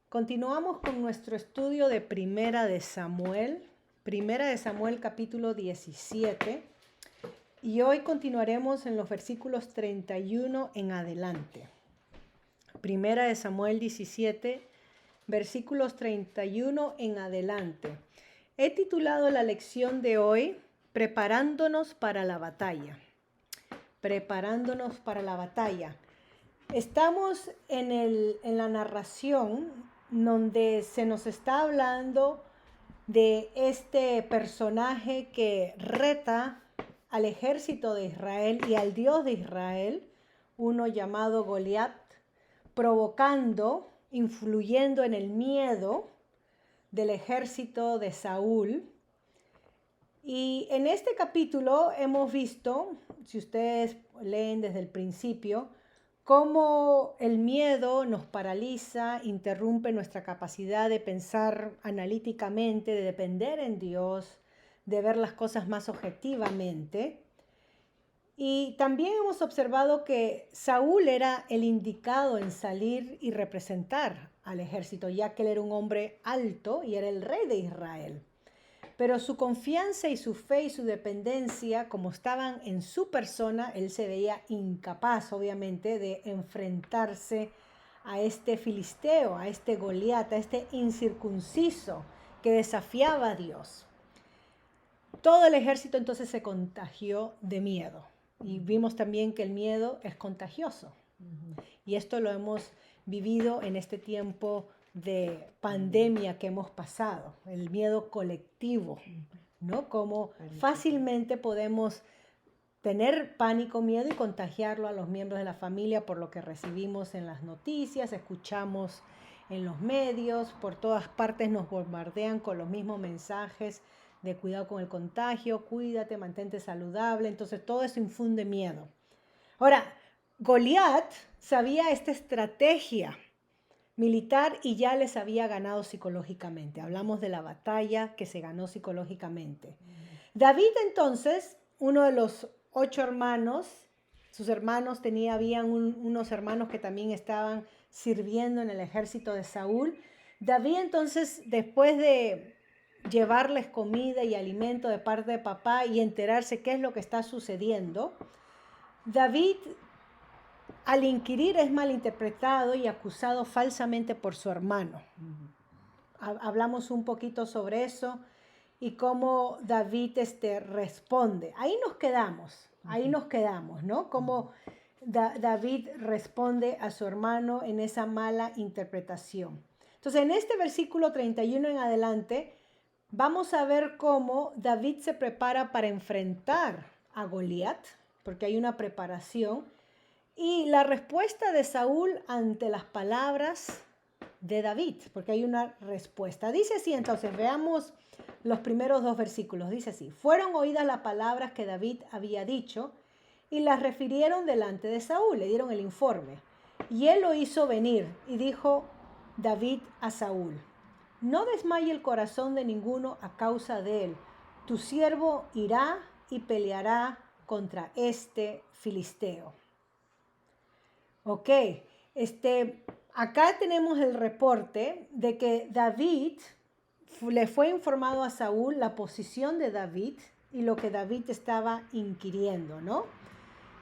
Continuamos con nuestro estudio de Primera de Samuel capítulo 17, y hoy continuaremos en los versículos 31 en adelante. Primera de Samuel 17, versículos 31 en adelante. He titulado la lección de hoy, Preparándonos para la batalla. Preparándonos para la batalla. Estamos en la narración donde se nos está hablando de este personaje que reta al ejército de Israel y al Dios de Israel, uno llamado Goliat, provocando, influyendo en el miedo del ejército de Saúl. Y en este capítulo hemos visto, si ustedes leen desde el principio, cómo el miedo nos paraliza, interrumpe nuestra capacidad de pensar analíticamente, de depender en Dios, de ver las cosas más objetivamente. Y también hemos observado que Saúl era el indicado en salir y representar al ejército, ya que él era un hombre alto y era el rey de Israel. Pero su confianza y su fe y su dependencia, como estaban en su persona, él se veía incapaz, obviamente, de enfrentarse a este filisteo, a este Goliat, a este incircunciso que desafiaba a Dios. Todo el ejército entonces se contagió de miedo. Y vimos también que el miedo es contagioso. Y esto lo hemos vivido en este tiempo de pandemia que hemos pasado, el miedo colectivo, ¿no? Como fácilmente podemos tener pánico, miedo y contagiarlo a los miembros de la familia por lo que recibimos en las noticias, escuchamos en los medios, por todas partes nos bombardean con los mismos mensajes de cuidado con el contagio, cuídate, mantente saludable, entonces todo eso infunde miedo. Ahora, Goliat sabía esta estrategia militar y ya les había ganado psicológicamente. Hablamos de la batalla que se ganó psicológicamente. David entonces, uno de los 8 hermanos, sus hermanos habían unos hermanos que también estaban sirviendo en el ejército de Saúl. David entonces, después de llevarles comida y alimento de parte de papá y enterarse qué es lo que está sucediendo, David, al inquirir, es malinterpretado y acusado falsamente por su hermano. Hablamos un poquito sobre eso y cómo David responde. Ahí nos quedamos, ¿no? Cómo David responde a su hermano en esa mala interpretación. Entonces, en este versículo 31 en adelante, vamos a ver cómo David se prepara para enfrentar a Goliat, porque hay una preparación. Y la respuesta de Saúl ante las palabras de David, porque hay una respuesta. Dice así, entonces, veamos los primeros 2 versículos. Dice así: fueron oídas las palabras que David había dicho y las refirieron delante de Saúl, le dieron el informe. Y él lo hizo venir y dijo David a Saúl: no desmaye el corazón de ninguno a causa de él. Tu siervo irá y peleará contra este filisteo. Ok, acá tenemos el reporte de que David le fue informado a Saúl la posición de David y lo que David estaba inquiriendo, ¿no?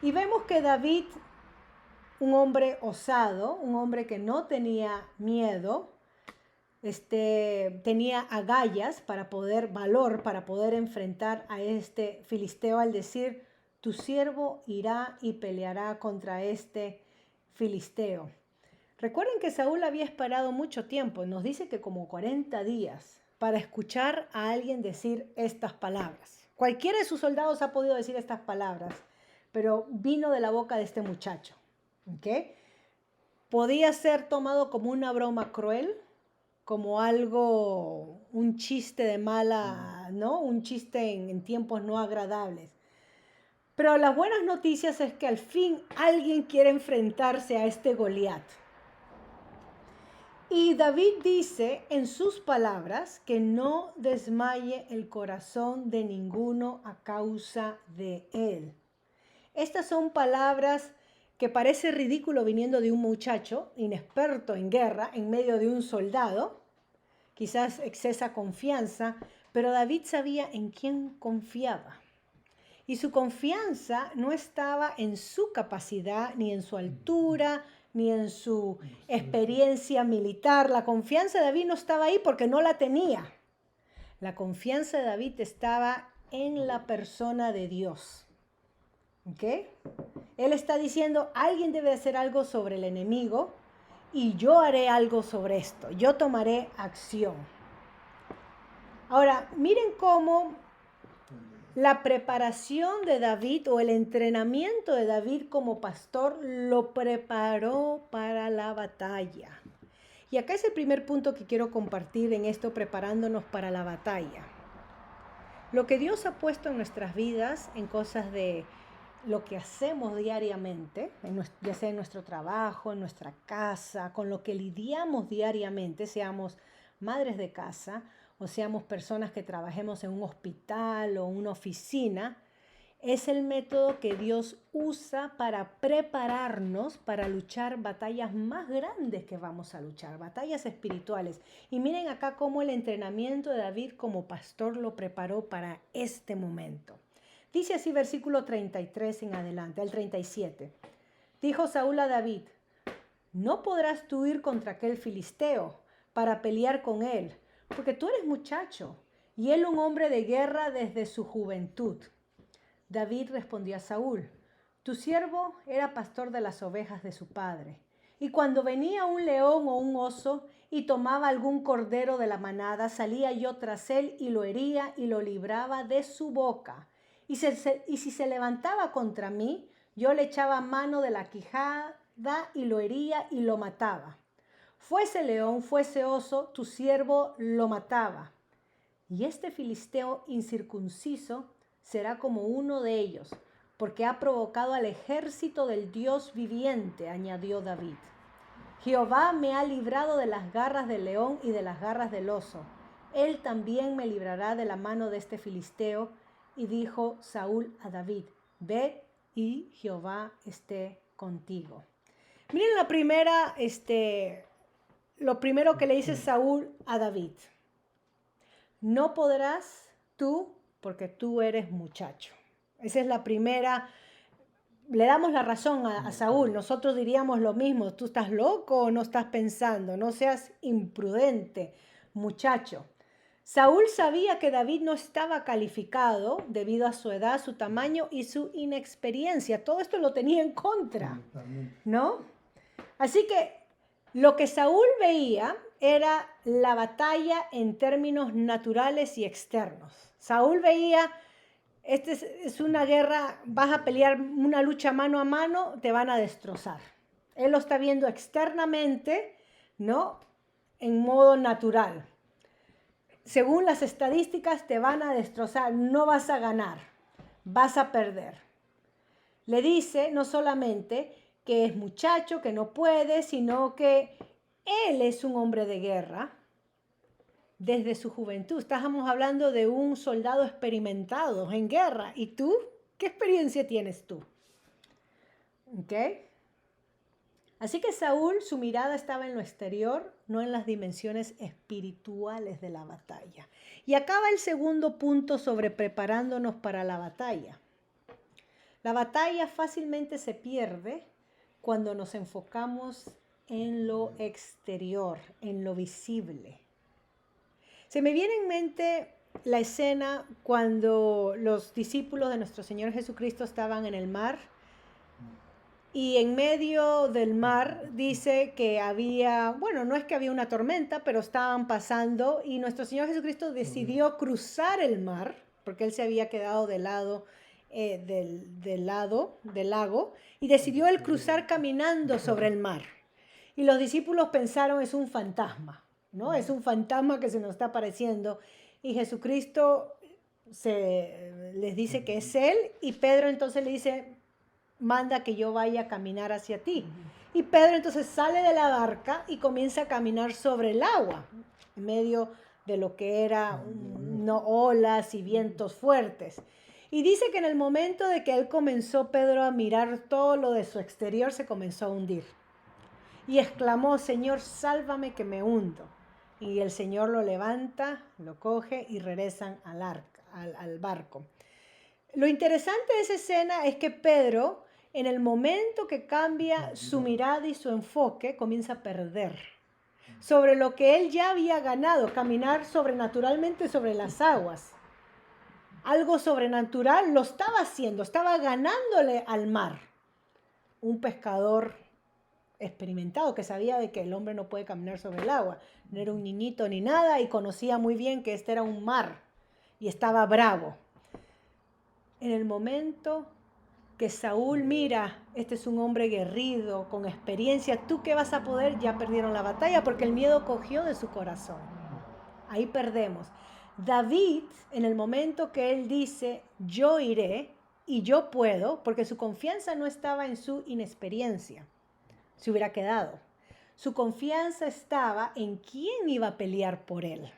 Y vemos que David, un hombre osado, un hombre que no tenía miedo, tenía agallas valor para poder enfrentar a este filisteo al decir: tu siervo irá y peleará contra este filisteo. Recuerden que Saúl había esperado mucho tiempo, nos dice que como 40 días, para escuchar a alguien decir estas palabras. Cualquiera de sus soldados ha podido decir estas palabras, pero vino de la boca de este muchacho. ¿Okay? Podía ser tomado como una broma cruel, como algo, un chiste de mala, ¿no? Un chiste en tiempos no agradables. Pero las buenas noticias es que al fin alguien quiere enfrentarse a este Goliat. Y David dice en sus palabras que no desmaye el corazón de ninguno a causa de él. Estas son palabras que parece ridículo viniendo de un muchacho inexperto en guerra, en medio de un soldado, quizás excesa confianza, pero David sabía en quién confiaba. Y su confianza no estaba en su capacidad, ni en su altura, ni en su experiencia militar. La confianza de David no estaba ahí porque no la tenía. La confianza de David estaba en la persona de Dios. ¿Ok? Él está diciendo, alguien debe hacer algo sobre el enemigo y yo haré algo sobre esto. Yo tomaré acción. Ahora, miren cómo la preparación de David o el entrenamiento de David como pastor lo preparó para la batalla. Y acá es el primer punto que quiero compartir en esto, preparándonos para la batalla. Lo que Dios ha puesto en nuestras vidas, en cosas de lo que hacemos diariamente, ya sea en nuestro trabajo, en nuestra casa, con lo que lidiamos diariamente, seamos madres de casa o seamos personas que trabajemos en un hospital o una oficina, es el método que Dios usa para prepararnos para luchar batallas más grandes que vamos a luchar, batallas espirituales. Y miren acá cómo el entrenamiento de David como pastor lo preparó para este momento. Dice así versículo 33 en adelante, al 37. Dijo Saúl a David, no podrás tú ir contra aquel filisteo para pelear con él, porque tú eres muchacho y él un hombre de guerra desde su juventud. David respondió a Saúl, tu siervo era pastor de las ovejas de su padre, y cuando venía un león o un oso y tomaba algún cordero de la manada, salía yo tras él y lo hería y lo libraba de su boca. Y si se levantaba contra mí, yo le echaba mano de la quijada y lo hería y lo mataba. Fuese león, fuese oso, tu siervo lo mataba. Y este filisteo incircunciso será como uno de ellos, porque ha provocado al ejército del Dios viviente, añadió David. Jehová me ha librado de las garras del león y de las garras del oso. Él también me librará de la mano de este filisteo. Y dijo Saúl a David, ve y Jehová esté contigo. Miren lo primero que le dice Saúl a David. No podrás tú, porque tú eres muchacho. Esa es la primera. Le damos la razón a Saúl. Nosotros diríamos lo mismo. ¿Tú estás loco o no estás pensando? No seas imprudente, muchacho. Saúl sabía que David no estaba calificado debido a su edad, su tamaño y su inexperiencia. Todo esto lo tenía en contra, ¿no? Así que lo que Saúl veía era la batalla en términos naturales y externos. Saúl veía, es una guerra, vas a pelear una lucha mano a mano, te van a destrozar. Él lo está viendo externamente, ¿no? En modo natural. Según las estadísticas, te van a destrozar, no vas a ganar, vas a perder. Le dice no solamente que es muchacho, que no puede, sino que él es un hombre de guerra desde su juventud. Estábamos hablando de un soldado experimentado en guerra. ¿Y tú? ¿Qué experiencia tienes tú? ¿Ok? Así que Saúl, su mirada estaba en lo exterior, no en las dimensiones espirituales de la batalla. Y acaba el segundo punto sobre preparándonos para la batalla. La batalla fácilmente se pierde cuando nos enfocamos en lo exterior, en lo visible. Se me viene en mente la escena cuando los discípulos de nuestro Señor Jesucristo estaban en el mar. Y en medio del mar dice que había, bueno, no es que había una tormenta, pero estaban pasando y nuestro Señor Jesucristo decidió cruzar el mar, porque Él se había quedado del lago, y decidió Él cruzar caminando sobre el mar. Y los discípulos pensaron, es un fantasma, ¿no? Es un fantasma que se nos está apareciendo. Y Jesucristo les dice que es Él, y Pedro entonces le dice, manda que yo vaya a caminar hacia ti. Y Pedro entonces sale de la barca y comienza a caminar sobre el agua, en medio de lo que eran olas y vientos fuertes. Y dice que en el momento de que él comenzó, Pedro, a mirar todo lo de su exterior, se comenzó a hundir. Y exclamó, Señor, sálvame que me hundo. Y el Señor lo levanta, lo coge y regresan al barco. Lo interesante de esa escena es que Pedro, en el momento que cambia su mirada y su enfoque, comienza a perder sobre lo que él ya había ganado, caminar sobrenaturalmente sobre las aguas. Algo sobrenatural lo estaba haciendo, estaba ganándole al mar. Un pescador experimentado que sabía de que el hombre no puede caminar sobre el agua. No era un niñito ni nada y conocía muy bien que este era un mar y estaba bravo. En el momento que Saúl mira, este es un hombre guerrido, con experiencia, ¿tú qué vas a poder? Ya perdieron la batalla porque el miedo cogió de su corazón. Ahí perdemos. David, en el momento que él dice, yo iré y yo puedo, porque su confianza no estaba en su inexperiencia, se hubiera quedado. Su confianza estaba en quién iba a pelear por él.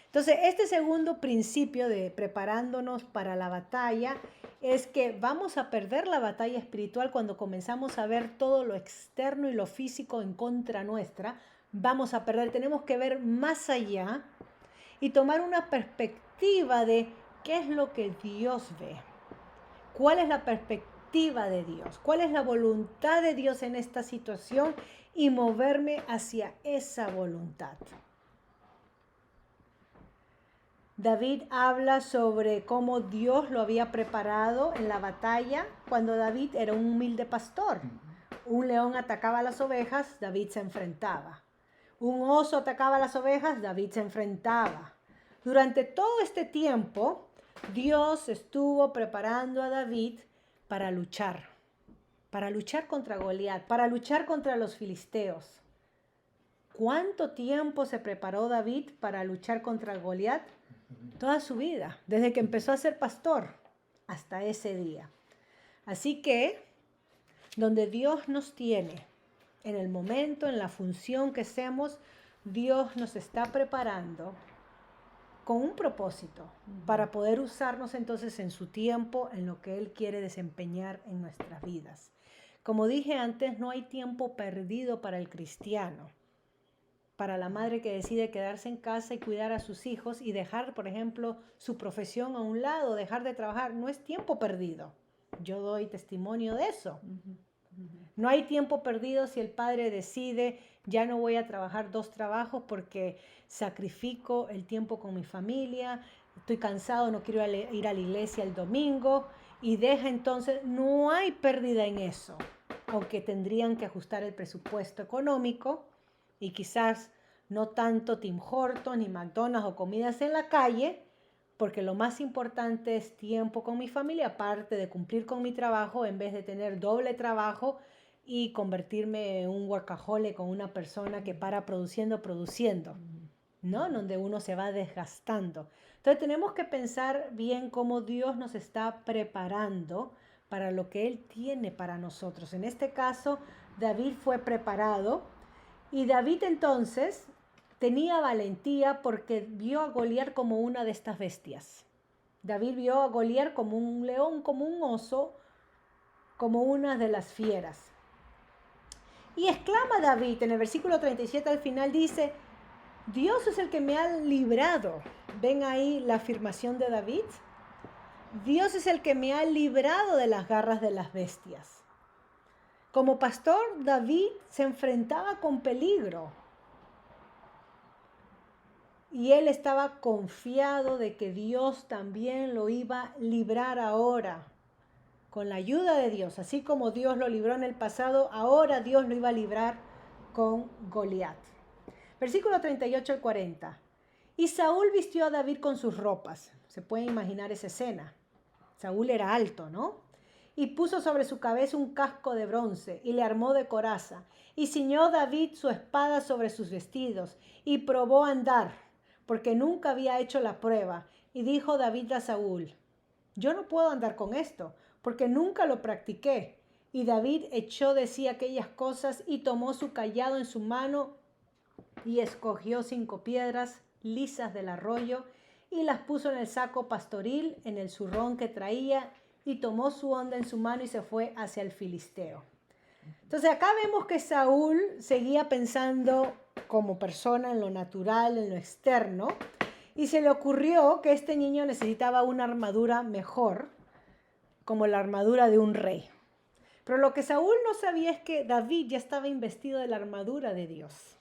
Entonces, este segundo principio de preparándonos para la batalla es que vamos a perder la batalla espiritual cuando comenzamos a ver todo lo externo y lo físico en contra nuestra. Vamos a perder, tenemos que ver más allá y tomar una perspectiva de qué es lo que Dios ve. ¿Cuál es la perspectiva de Dios? ¿Cuál es la voluntad de Dios en esta situación? Y moverme hacia esa voluntad. David habla sobre cómo Dios lo había preparado en la batalla cuando David era un humilde pastor. Un león atacaba a las ovejas, David se enfrentaba. Un oso atacaba a las ovejas, David se enfrentaba. Durante todo este tiempo, Dios estuvo preparando a David para luchar contra Goliat, para luchar contra los filisteos. ¿Cuánto tiempo se preparó David para luchar contra Goliat? Toda su vida, desde que empezó a ser pastor hasta ese día. Así que, donde Dios nos tiene, en el momento, en la función que seamos, Dios nos está preparando con un propósito para poder usarnos entonces en su tiempo, en lo que Él quiere desempeñar en nuestras vidas. Como dije antes, no hay tiempo perdido para el cristiano, para la madre que decide quedarse en casa y cuidar a sus hijos y dejar, por ejemplo, su profesión a un lado, dejar de trabajar. No es tiempo perdido. Yo doy testimonio de eso. No hay tiempo perdido si el padre decide, ya no voy a trabajar 2 trabajos porque sacrifico el tiempo con mi familia, estoy cansado, no quiero ir a la iglesia el domingo, y deja entonces, no hay pérdida en eso, aunque tendrían que ajustar el presupuesto económico y quizás no tanto Tim Hortons ni McDonald's o comidas en la calle, porque lo más importante es tiempo con mi familia, aparte de cumplir con mi trabajo, en vez de tener doble trabajo y convertirme en un workaholic, con una persona que para produciendo, ¿no? Donde uno se va desgastando. Entonces tenemos que pensar bien cómo Dios nos está preparando para lo que Él tiene para nosotros. En este caso, David fue preparado y David entonces tenía valentía porque vio a Goliat como una de estas bestias. David vio a Goliat como un león, como un oso, como una de las fieras. Y exclama David en el versículo 37 al final, dice, Dios es el que me ha librado. ¿Ven ahí la afirmación de David? Dios es el que me ha librado de las garras de las bestias. Como pastor, David se enfrentaba con peligro. Y él estaba confiado de que Dios también lo iba a librar ahora. Con la ayuda de Dios, así como Dios lo libró en el pasado, ahora Dios lo iba a librar con Goliat. Versículo 38 al 40. Y Saúl vistió a David con sus ropas. Se puede imaginar esa escena. Saúl era alto, ¿no? Y puso sobre su cabeza un casco de bronce y le armó de coraza. Y ciñó David su espada sobre sus vestidos y probó a andar, porque nunca había hecho la prueba. Y dijo David a Saúl, yo no puedo andar con esto, porque nunca lo practiqué. Y David echó de sí aquellas cosas y tomó su cayado en su mano y escogió 5 piedras lisas del arroyo y las puso en el saco pastoril, en el zurrón que traía, y tomó su honda en su mano y se fue hacia el filisteo. Entonces acá vemos que Saúl seguía pensando como persona en lo natural, en lo externo, y se le ocurrió que este niño necesitaba una armadura mejor, como la armadura de un rey. Pero lo que Saúl no sabía es que David ya estaba investido de la armadura de Dios.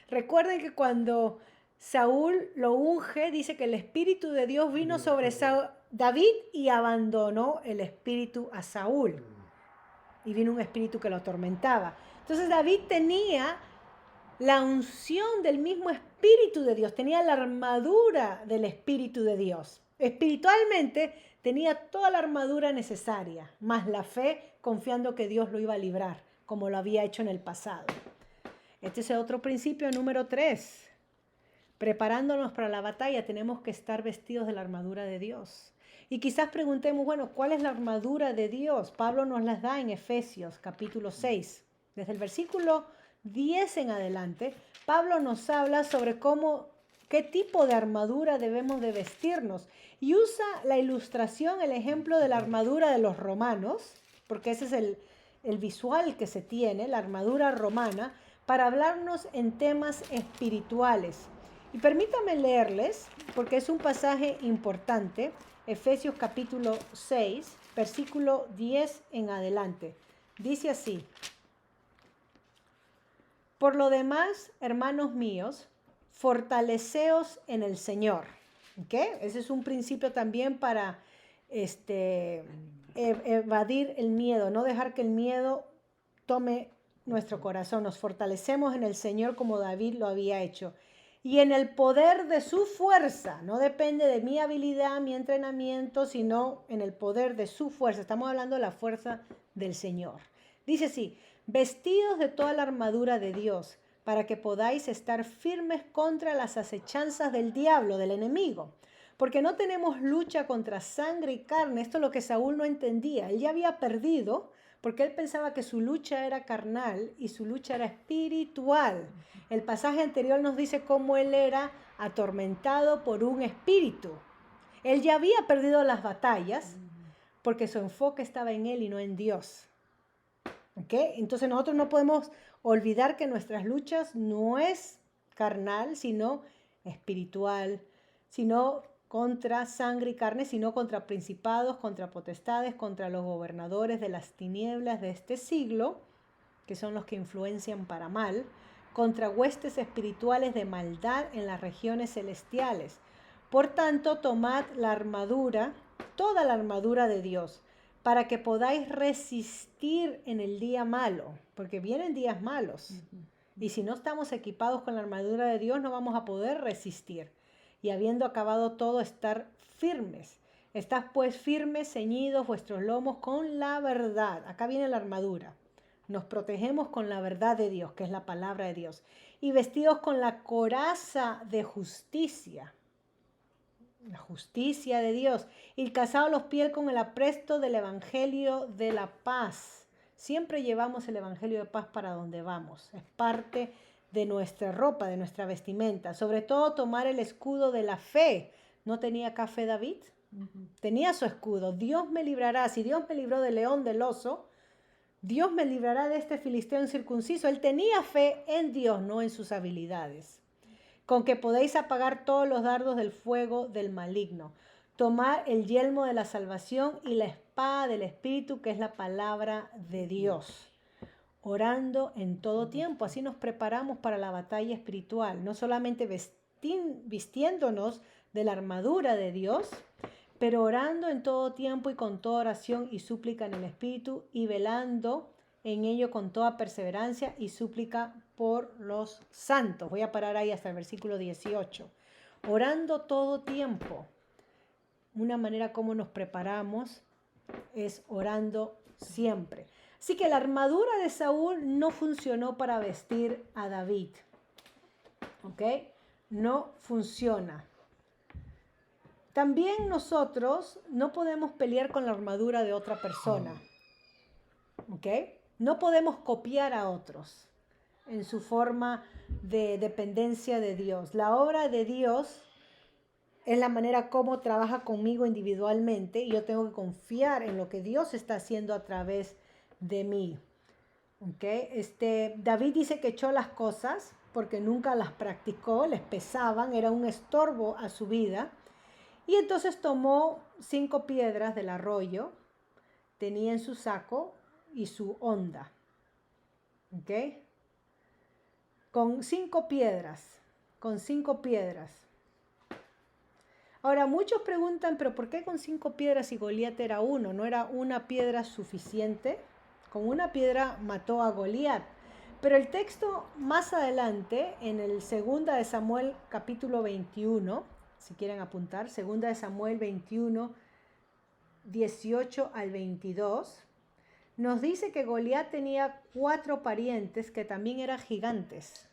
Recuerden que cuando Saúl lo unge, dice que el Espíritu de Dios vino sobre David y abandonó el espíritu a Saúl. Y vino un espíritu que lo atormentaba. Entonces David tenía la unción del mismo Espíritu de Dios, tenía la armadura del Espíritu de Dios. Espiritualmente tenía toda la armadura necesaria, más la fe, confiando que Dios lo iba a librar, como lo había hecho en el pasado. Este es el otro principio número 3. Preparándonos para la batalla tenemos que estar vestidos de la armadura de Dios. Y quizás preguntemos, bueno, ¿cuál es la armadura de Dios? Pablo nos las da en Efesios capítulo 6. Desde el versículo 10 en adelante, Pablo nos habla sobre qué tipo de armadura debemos de vestirnos. Y usa la ilustración, el ejemplo de la armadura de los romanos, porque ese es el visual que se tiene, la armadura romana, para hablarnos en temas espirituales. Y permítanme leerles, porque es un pasaje importante, Efesios capítulo 6, versículo 10 en adelante. Dice así: por lo demás, hermanos míos, fortaleceos en el Señor. ¿Okay? Ese es un principio también para evadir el miedo, no dejar que el miedo tome nuestro corazón. Nos fortalecemos en el Señor como David lo había hecho. Y en el poder de su fuerza, no depende de mi habilidad, mi entrenamiento, sino en el poder de su fuerza. Estamos hablando de la fuerza del Señor. Dice así: vestidos de toda la armadura de Dios, para que podáis estar firmes contra las acechanzas del diablo, del enemigo. Porque no tenemos lucha contra sangre y carne. Esto es lo que Saúl no entendía. Él ya había perdido porque él pensaba que su lucha era carnal y su lucha era espiritual. El pasaje anterior nos dice cómo él era atormentado por un espíritu. Él ya había perdido las batallas porque su enfoque estaba en él y no en Dios. ¿Okay? Entonces nosotros no podemos olvidar que nuestras luchas no es carnal, sino espiritual, sino contra sangre y carne, sino contra principados, contra potestades, contra los gobernadores de las tinieblas de este siglo, que son los que influencian para mal, contra huestes espirituales de maldad en las regiones celestiales. Por tanto, tomad la armadura, toda la armadura de Dios, para que podáis resistir en el día malo, porque vienen días malos. Y si no estamos equipados con la armadura de Dios, no vamos a poder resistir. Y habiendo acabado todo, estar firmes. Estad pues firmes, ceñidos vuestros lomos con la verdad. Acá viene la armadura. Nos protegemos con la verdad de Dios, que es la palabra de Dios. Y vestidos con la coraza de justicia. La justicia de Dios. Y calzados los pies con el apresto del evangelio de la paz. Siempre llevamos el evangelio de paz para donde vamos. Es parte de nuestra ropa, de nuestra vestimenta. Sobre todo tomar el escudo de la fe. ¿No tenía acá fe David? Tenía su escudo. Dios me librará. Si Dios me libró del león, del oso, Dios me librará de este filisteo incircunciso. Él tenía fe en Dios, no en sus habilidades. Con que podéis apagar todos los dardos del fuego del maligno. Tomar el yelmo de la salvación y la espada del Espíritu, que es la palabra de Dios. Orando en todo tiempo. Así nos preparamos para la batalla espiritual. No solamente vistiéndonos de la armadura de Dios, pero orando en todo tiempo y con toda oración y súplica en el Espíritu, y velando en ello con toda perseverancia y súplica por los santos. Voy a parar ahí hasta el versículo 18. Orando todo tiempo. Una manera como nos preparamos es orando siempre. Así que la armadura de Saúl no funcionó para vestir a David. ¿Ok? No funciona. También nosotros no podemos pelear con la armadura de otra persona. ¿Ok? No podemos copiar a otros en su forma de dependencia de Dios. La obra de Dios es la manera como trabaja conmigo individualmente y yo tengo que confiar en lo que Dios está haciendo a través de mí. ¿Okay? David dice que echó las cosas porque nunca las practicó, les pesaban, era un estorbo a su vida. Y entonces tomó 5 piedras del arroyo, tenía en su saco y su honda. ¿Ok? Con 5 piedras. Ahora, muchos preguntan, pero ¿por qué con 5 piedras si Goliat era uno? ¿No era una piedra suficiente? Con una piedra mató a Goliat. Pero el texto más adelante, en el 2 de Samuel capítulo 21, si quieren apuntar, 2 de Samuel 21, 18 al 22, nos dice que Goliat tenía 4 parientes que también eran gigantes,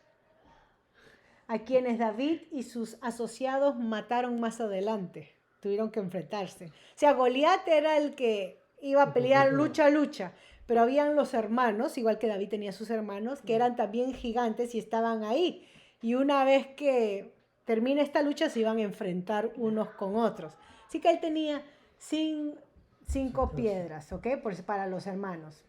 a quienes David y sus asociados mataron más adelante. Tuvieron que enfrentarse. O sea, Goliat era el que iba a pelear lucha, pero habían los hermanos, igual que David tenía sus hermanos, que eran también gigantes y estaban ahí. Y una vez que termine esta lucha, se iban a enfrentar unos con otros. Así que él tenía 5 piedras, ¿ok? Para los hermanos.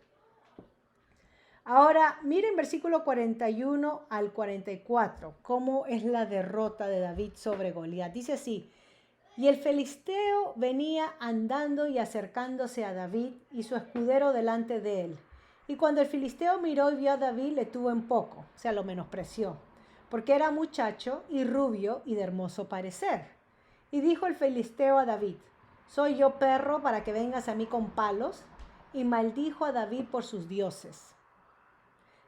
Ahora, miren versículo 41 al 44, cómo es la derrota de David sobre Goliat. Dice así: y el filisteo venía andando y acercándose a David y su escudero delante de él. Y cuando el filisteo miró y vio a David, le tuvo en poco, o sea, lo menospreció, porque era muchacho y rubio y de hermoso parecer. Y dijo el filisteo a David: ¿soy yo perro para que vengas a mí con palos? Y maldijo a David por sus dioses.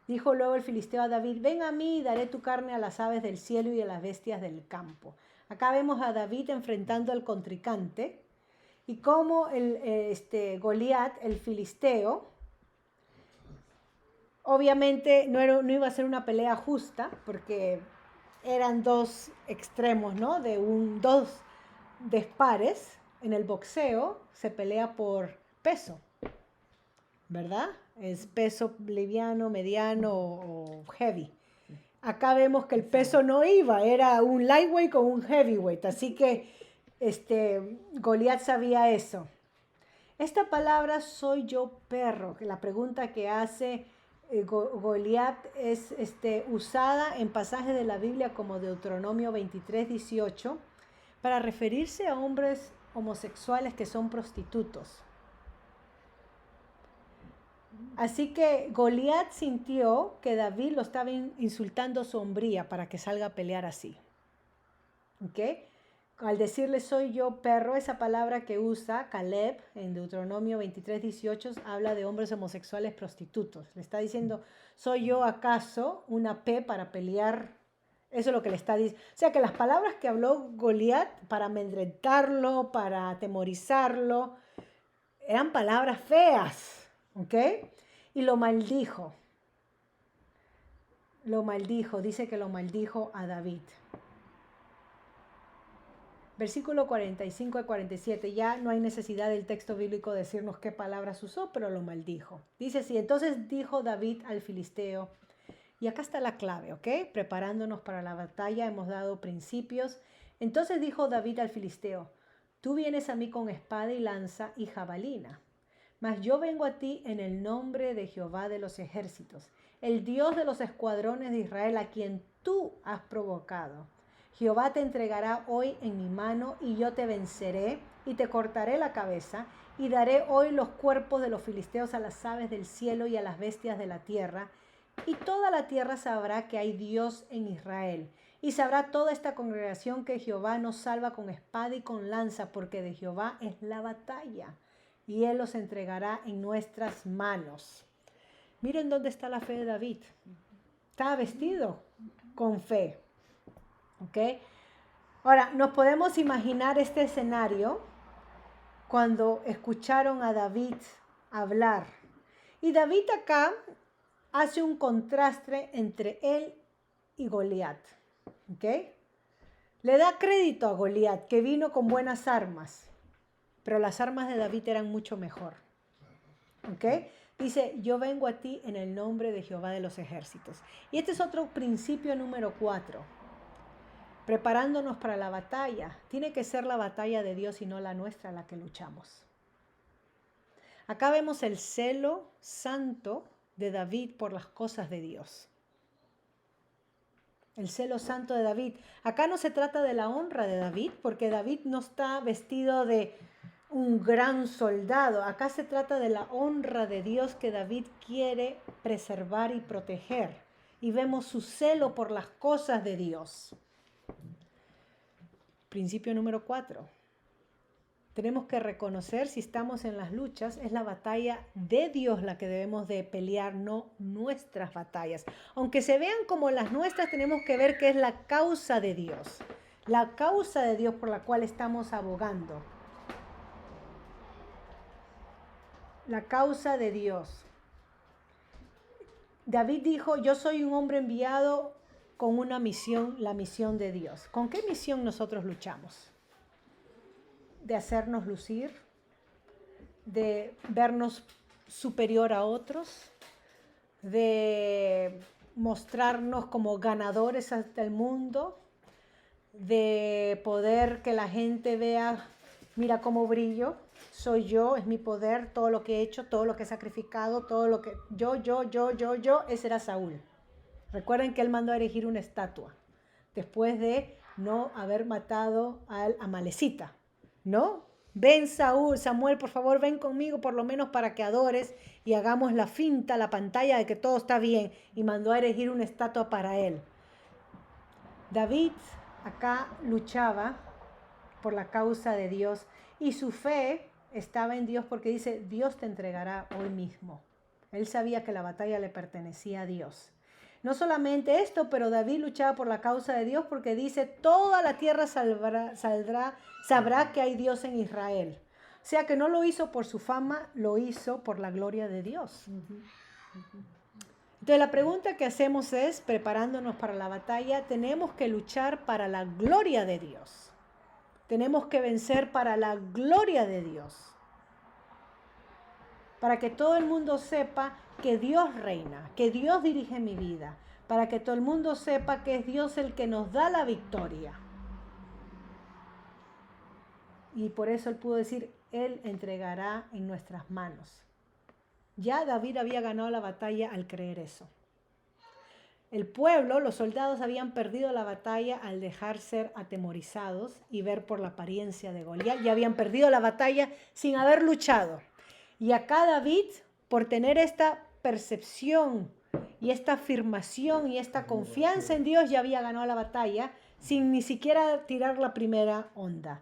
Dijo luego el filisteo a David: ven a mí y daré tu carne a las aves del cielo y a las bestias del campo. Acá vemos a David enfrentando al contrincante y cómo Goliat, el filisteo, obviamente no iba a ser una pelea justa porque eran 2 extremos, ¿no? Dos despares. En el boxeo se pelea por peso, ¿verdad? Es peso liviano, mediano o heavy. Acá vemos que el peso no iba, era un lightweight con un heavyweight, así que Goliat sabía eso. Esta palabra "soy yo perro", que la pregunta que hace Goliat es usada en pasajes de la Biblia como Deuteronomio 23, 18, para referirse a hombres homosexuales que son prostitutos. Así que Goliat sintió que David lo estaba insultando su hombría para que salga a pelear así. ¿Ok? Al decirle "soy yo perro", esa palabra que usa Caleb en Deuteronomio 23, 18, habla de hombres homosexuales prostitutos. Le está diciendo: ¿soy yo acaso una P para pelear? Eso es lo que le está diciendo. O sea que las palabras que habló Goliat para amedrentarlo, para atemorizarlo, eran palabras feas. ¿Ok? Y lo maldijo. Dice que lo maldijo a David. Versículo 45 al 47, ya no hay necesidad del texto bíblico de decirnos qué palabras usó, pero lo maldijo. Dice así: entonces dijo David al filisteo, y acá está la clave, ¿ok? Preparándonos para la batalla, hemos dado principios. Entonces dijo David al filisteo: tú vienes a mí con espada y lanza y jabalina, mas yo vengo a ti en el nombre de Jehová de los ejércitos, el Dios de los escuadrones de Israel, a quien tú has provocado. Jehová te entregará hoy en mi mano y yo te venceré y te cortaré la cabeza y daré hoy los cuerpos de los filisteos a las aves del cielo y a las bestias de la tierra. Y toda la tierra sabrá que hay Dios en Israel. Y sabrá toda esta congregación que Jehová nos salva con espada y con lanza, porque de Jehová es la batalla, y Él los entregará en nuestras manos. Miren dónde está la fe de David. Está vestido con fe. ¿Ok? Ahora, nos podemos imaginar este escenario cuando escucharon a David hablar. Y David acá hace un contraste entre él y Goliat. ¿Ok? Le da crédito a Goliat, que vino con buenas armas, pero las armas de David eran mucho mejor. ¿Ok? Dice: yo vengo a ti en el nombre de Jehová de los ejércitos. Y este es otro principio número 4. preparándonos para la batalla. Tiene que ser la batalla de Dios y no la nuestra la que luchamos. Acá vemos el celo santo de David por las cosas de Dios. El celo santo de David. Acá no se trata de la honra de David, porque David no está vestido de un gran soldado. Acá se trata de la honra de Dios que David quiere preservar y proteger. Y vemos su celo por las cosas de Dios. Principio número 4. Tenemos que reconocer si estamos en las luchas, es la batalla de Dios la que debemos de pelear, no nuestras batallas. Aunque se vean como las nuestras, tenemos que ver que es la causa de Dios. La causa de Dios por la cual estamos abogando. La causa de Dios. David dijo, yo soy un hombre enviado con una misión, la misión de Dios. ¿Con qué misión nosotros luchamos? De hacernos lucir, de vernos superior a otros, de mostrarnos como ganadores ante el mundo, de poder que la gente vea, mira cómo brillo, soy yo, es mi poder, todo lo que he hecho, todo lo que he sacrificado, todo lo que yo, ese era Saúl. Recuerden que él mandó a erigir una estatua después de no haber matado al Amalecita. ¿No? Ven Samuel, por favor, ven conmigo por lo menos para que adores y hagamos la finta, la pantalla de que todo está bien. Y mandó a erigir una estatua para él. David acá luchaba por la causa de Dios y su fe estaba en Dios porque dice, Dios te entregará hoy mismo. Él sabía que la batalla le pertenecía a Dios. No solamente esto, pero David luchaba por la causa de Dios porque dice, toda la tierra sabrá que hay Dios en Israel. O sea que no lo hizo por su fama, lo hizo por la gloria de Dios. Entonces la pregunta que hacemos es, preparándonos para la batalla, tenemos que luchar para la gloria de Dios. Tenemos que vencer para la gloria de Dios. Para que todo el mundo sepa que Dios reina, que Dios dirige mi vida, para que todo el mundo sepa que es Dios el que nos da la victoria. Y por eso él pudo decir, Él entregará en nuestras manos. Ya David había ganado la batalla al creer eso. El pueblo, los soldados habían perdido la batalla al dejar ser atemorizados y ver por la apariencia de Goliat. Ya habían perdido la batalla sin haber luchado. Y acá David, por tener esta percepción y esta afirmación y esta confianza en Dios, ya había ganado la batalla sin ni siquiera tirar la primera onda.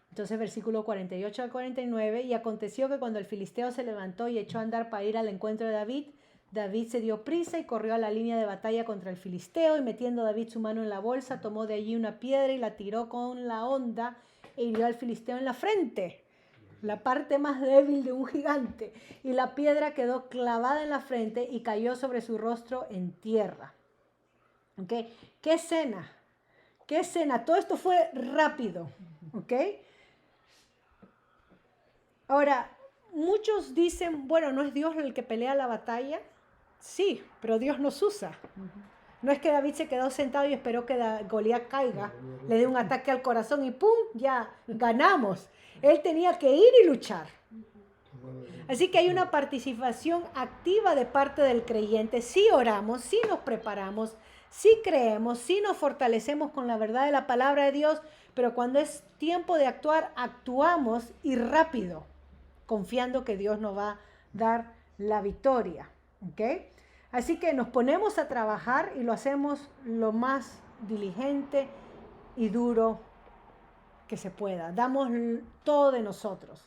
Entonces, versículo 48 al 49, y aconteció que cuando el filisteo se levantó y echó a andar para ir al encuentro de David, David se dio prisa y corrió a la línea de batalla contra el filisteo, y metiendo David su mano en la bolsa, tomó de allí una piedra y la tiró con la honda e hirió al filisteo en la frente, la parte más débil de un gigante, y la piedra quedó clavada en la frente y cayó sobre su rostro en tierra. ¿Okay? ¿Qué escena? ¿Qué escena? Todo esto fue rápido. ¿Ok? Ahora, muchos dicen, bueno, ¿no es Dios el que pelea la batalla? Sí, pero Dios nos usa. No es que David se quedó sentado y esperó que Goliat caiga, le dé un ataque al corazón y ¡pum! Ya ganamos. Él tenía que ir y luchar. Así que hay una participación activa de parte del creyente. Sí oramos, sí nos preparamos, sí creemos, sí nos fortalecemos con la verdad de la palabra de Dios, pero cuando es tiempo de actuar, actuamos y rápido, confiando que Dios nos va a dar la victoria. ¿Ok? Así que nos ponemos a trabajar y lo hacemos lo más diligente y duro que se pueda. Damos todo de nosotros.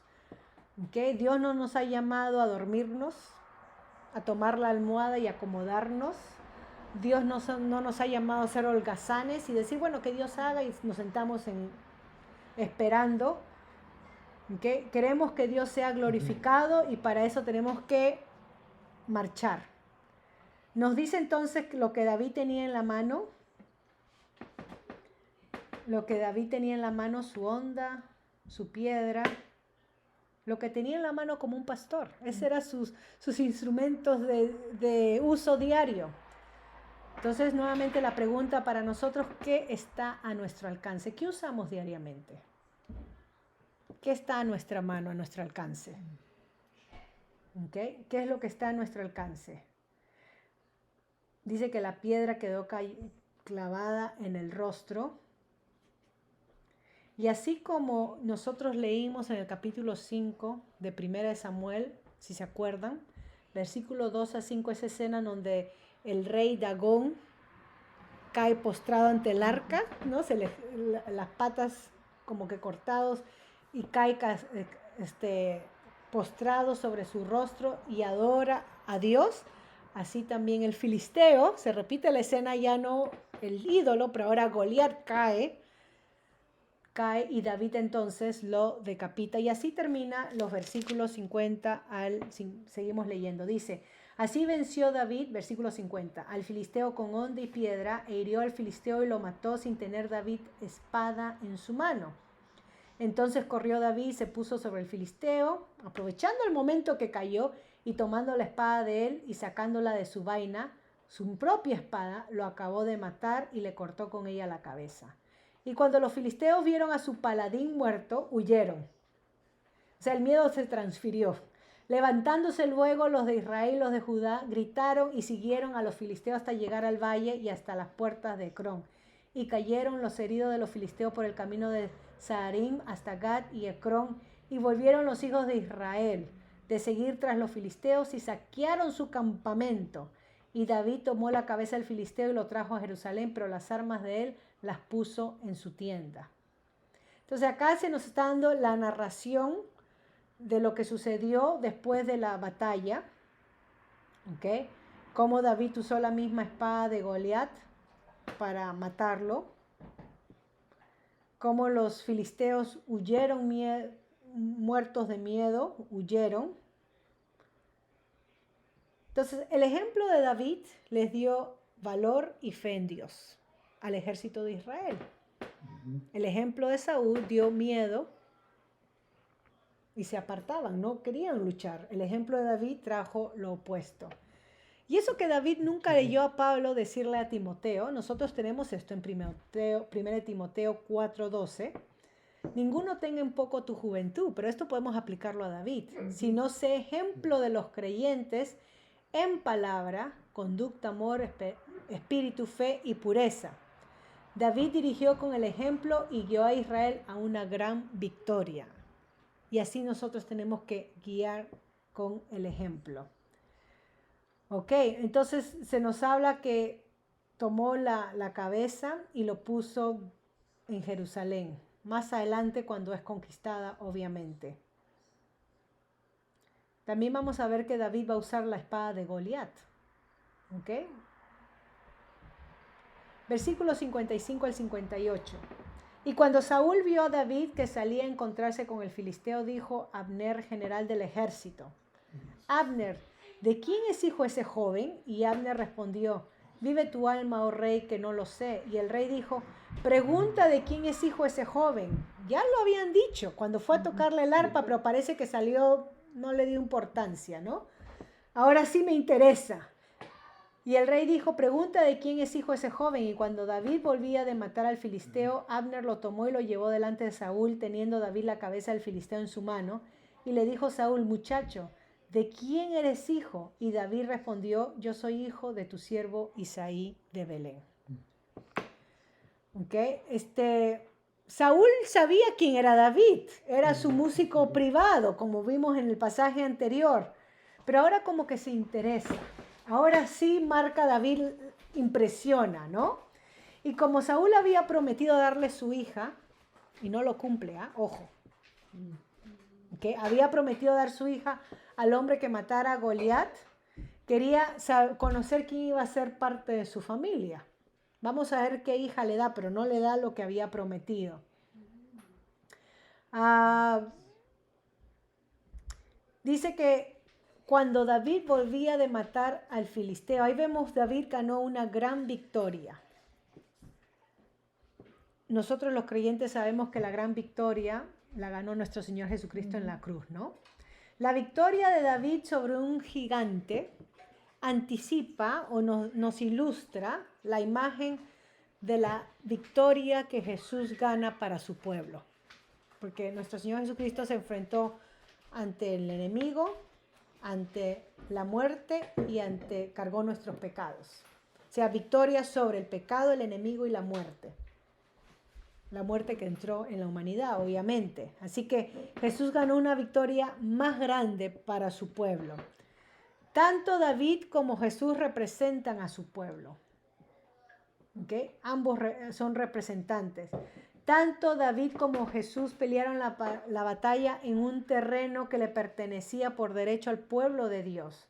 ¿Okay? Dios no nos ha llamado a dormirnos, a tomar la almohada y acomodarnos. Dios no nos ha llamado a ser holgazanes y decir, bueno, que Dios haga y nos sentamos esperando. ¿Okay? Queremos que Dios sea glorificado y para eso tenemos que marchar. Nos dice entonces lo que David tenía en la mano. Lo que David tenía en la mano, su honda, su piedra. Lo que tenía en la mano como un pastor. Esos eran sus instrumentos de uso diario. Entonces, nuevamente la pregunta para nosotros, ¿qué está a nuestro alcance? ¿Qué usamos diariamente? ¿Qué está a nuestra mano, a nuestro alcance? ¿Okay? ¿Qué es lo que está a nuestro alcance? Dice que la piedra quedó clavada en el rostro. Y así como nosotros leímos en el capítulo 5 de Primera de Samuel, si se acuerdan, versículo 2 a 5, esa escena donde el rey Dagón cae postrado ante el arca, ¿no? Las patas como que cortados y cae postrado sobre su rostro y adora a Dios. Así también el filisteo, se repite la escena, ya no el ídolo, pero ahora Goliat cae y David entonces lo decapita. Y así termina los versículos 50 seguimos leyendo. Dice, así venció David, versículo 50, al filisteo con honda y piedra, e hirió al filisteo y lo mató sin tener David espada en su mano. Entonces corrió David y se puso sobre el filisteo, aprovechando el momento que cayó, y tomando la espada de él y sacándola de su vaina, su propia espada, lo acabó de matar y le cortó con ella la cabeza. Y cuando los filisteos vieron a su paladín muerto, huyeron. O sea, el miedo se transfirió. Levantándose luego los de Israel y los de Judá, gritaron y siguieron a los filisteos hasta llegar al valle y hasta las puertas de Ecrón. Y cayeron los heridos de los filisteos por el camino de Saarim hasta Gad y Ecrón. Y volvieron los hijos de Israel de seguir tras los filisteos y saquearon su campamento. Y David tomó la cabeza del filisteo y lo trajo a Jerusalén, pero las armas de él las puso en su tienda. Entonces acá se nos está dando la narración de lo que sucedió después de la batalla, ¿okay? Cómo David usó la misma espada de Goliat para matarlo, cómo los filisteos huyeron muertos de miedo, huyeron. Entonces el ejemplo de David les dio valor y fe en Dios al ejército de Israel. El ejemplo de Saúl dio miedo y se apartaban, no querían luchar. El ejemplo de David trajo lo opuesto. Y eso que David nunca leyó a Pablo decirle a Timoteo, nosotros tenemos esto en 1 Timoteo 4:12, ninguno tenga en poco tu juventud, pero esto podemos aplicarlo a David, sino sé ejemplo de los creyentes en palabra, conducta, amor, espíritu, fe y pureza. David dirigió con el ejemplo y guió a Israel a una gran victoria. Y así nosotros tenemos que guiar con el ejemplo. Ok, entonces se nos habla que tomó la cabeza y lo puso en Jerusalén. Más adelante cuando es conquistada, obviamente. También vamos a ver que David va a usar la espada de Goliat. Ok. Versículos 55 al 58. Y cuando Saúl vio a David que salía a encontrarse con el filisteo, dijo a Abner, general del ejército, Abner, ¿de quién es hijo ese joven? Y Abner respondió, vive tu alma, oh rey, que no lo sé. Y el rey dijo, pregunta de quién es hijo ese joven. Ya lo habían dicho cuando fue a tocarle el arpa, pero parece que salió, no le dio importancia, ¿no? Ahora sí me interesa. Y el rey dijo, pregunta de quién es hijo ese joven. Y cuando David volvía de matar al filisteo, Abner lo tomó y lo llevó delante de Saúl, teniendo David la cabeza del filisteo en su mano. Y le dijo Saúl, muchacho, ¿de quién eres hijo? Y David respondió, yo soy hijo de tu siervo Isaí de Belén. Okay. Saúl sabía quién era David, era su músico privado, como vimos en el pasaje anterior. Pero ahora como que se interesa. Ahora sí marca David, impresiona, ¿no? Y como Saúl había prometido darle su hija, y no lo cumple, ojo, ¿okay? Había prometido dar su hija al hombre que matara a Goliat, quería conocer quién iba a ser parte de su familia. Vamos a ver qué hija le da, pero no le da lo que había prometido. Dice que cuando David volvía de matar al filisteo, ahí vemos David ganó una gran victoria. Nosotros los creyentes sabemos que la gran victoria la ganó nuestro Señor Jesucristo en la cruz, ¿no? La victoria de David sobre un gigante anticipa o nos ilustra la imagen de la victoria que Jesús gana para su pueblo. Porque nuestro Señor Jesucristo se enfrentó ante el enemigo, ante la muerte y cargó nuestros pecados. O sea, victoria sobre el pecado, el enemigo y la muerte. La muerte que entró en la humanidad, obviamente. Así que Jesús ganó una victoria más grande para su pueblo. Tanto David como Jesús representan a su pueblo. ¿Okay? Ambos son representantes. Tanto David como Jesús pelearon la batalla en un terreno que le pertenecía por derecho al pueblo de Dios.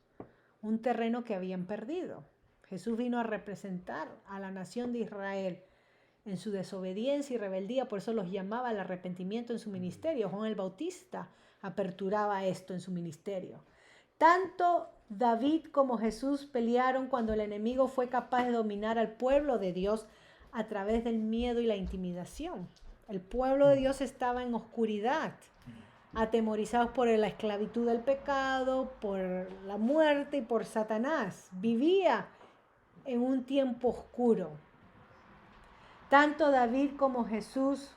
Un terreno que habían perdido. Jesús vino a representar a la nación de Israel en su desobediencia y rebeldía, por eso los llamaba al arrepentimiento en su ministerio. Juan el Bautista aperturaba esto en su ministerio. Tanto David como Jesús pelearon cuando el enemigo fue capaz de dominar al pueblo de Dios a través del miedo y la intimidación. El pueblo de Dios estaba en oscuridad, atemorizados por la esclavitud del pecado, por la muerte y por Satanás. Vivía en un tiempo oscuro. Tanto David como Jesús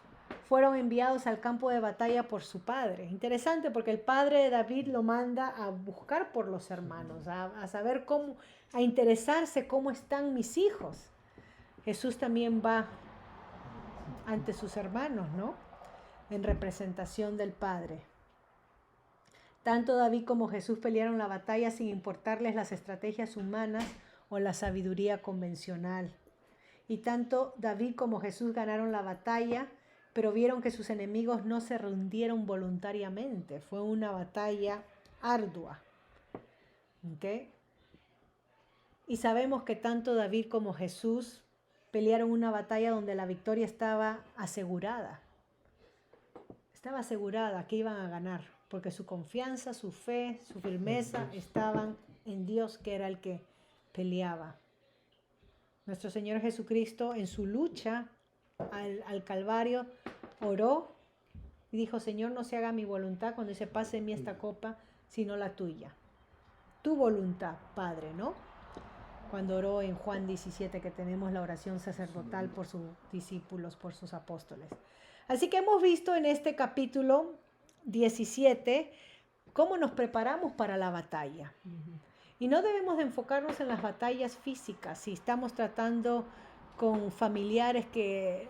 fueron enviados al campo de batalla por su padre. Interesante porque el padre de David lo manda a buscar por los hermanos, a saber cómo, a interesarse cómo están mis hijos. Jesús también va ante sus hermanos, ¿no? En representación del Padre. Tanto David como Jesús pelearon la batalla sin importarles las estrategias humanas o la sabiduría convencional. Y tanto David como Jesús ganaron la batalla, pero vieron que sus enemigos no se rindieron voluntariamente. Fue una batalla ardua. ¿Okay? Y sabemos que tanto David como Jesús pelearon una batalla donde la victoria estaba asegurada. Estaba asegurada que iban a ganar, porque su confianza, su fe, su firmeza estaban en Dios, que era el que peleaba. Nuestro Señor Jesucristo, en su lucha al Calvario, oró y dijo: Señor, no se haga mi voluntad, cuando dice pase en mí esta copa, sino la tuya. Tu voluntad, Padre, ¿no? Cuando oró en Juan 17, que tenemos la oración sacerdotal por sus discípulos, por sus apóstoles. Así que hemos visto en este capítulo 17 cómo nos preparamos para la batalla. Y no debemos de enfocarnos en las batallas físicas. Si estamos tratando con familiares que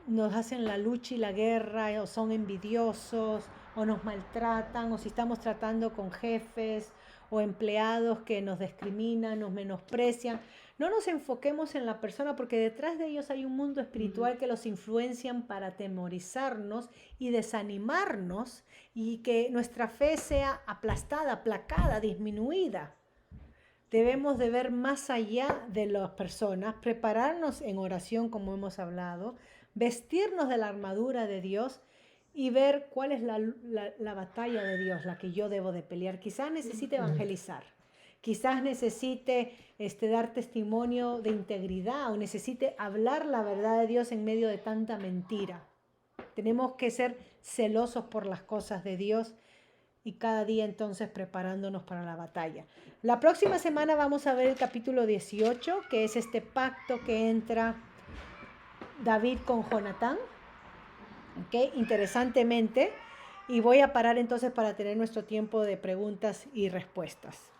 nos hacen la lucha y la guerra, o son envidiosos, o nos maltratan, o si estamos tratando con jefes o empleados que nos discriminan, nos menosprecian, no nos enfoquemos en la persona, porque detrás de ellos hay un mundo espiritual que los influencian para atemorizarnos y desanimarnos, y que nuestra fe sea aplastada, aplacada, disminuida. Debemos de ver más allá de las personas, prepararnos en oración, como hemos hablado, vestirnos de la armadura de Dios y ver cuál es la batalla de Dios, la que yo debo de pelear. Quizás necesite evangelizar, quizás necesite dar testimonio de integridad, o necesite hablar la verdad de Dios en medio de tanta mentira. Tenemos que ser celosos por las cosas de Dios y cada día entonces preparándonos para la batalla. La próxima semana vamos a ver el capítulo 18, que es este pacto que entra David con Jonatán. ¿Okay? Interesantemente, y voy a parar entonces para tener nuestro tiempo de preguntas y respuestas.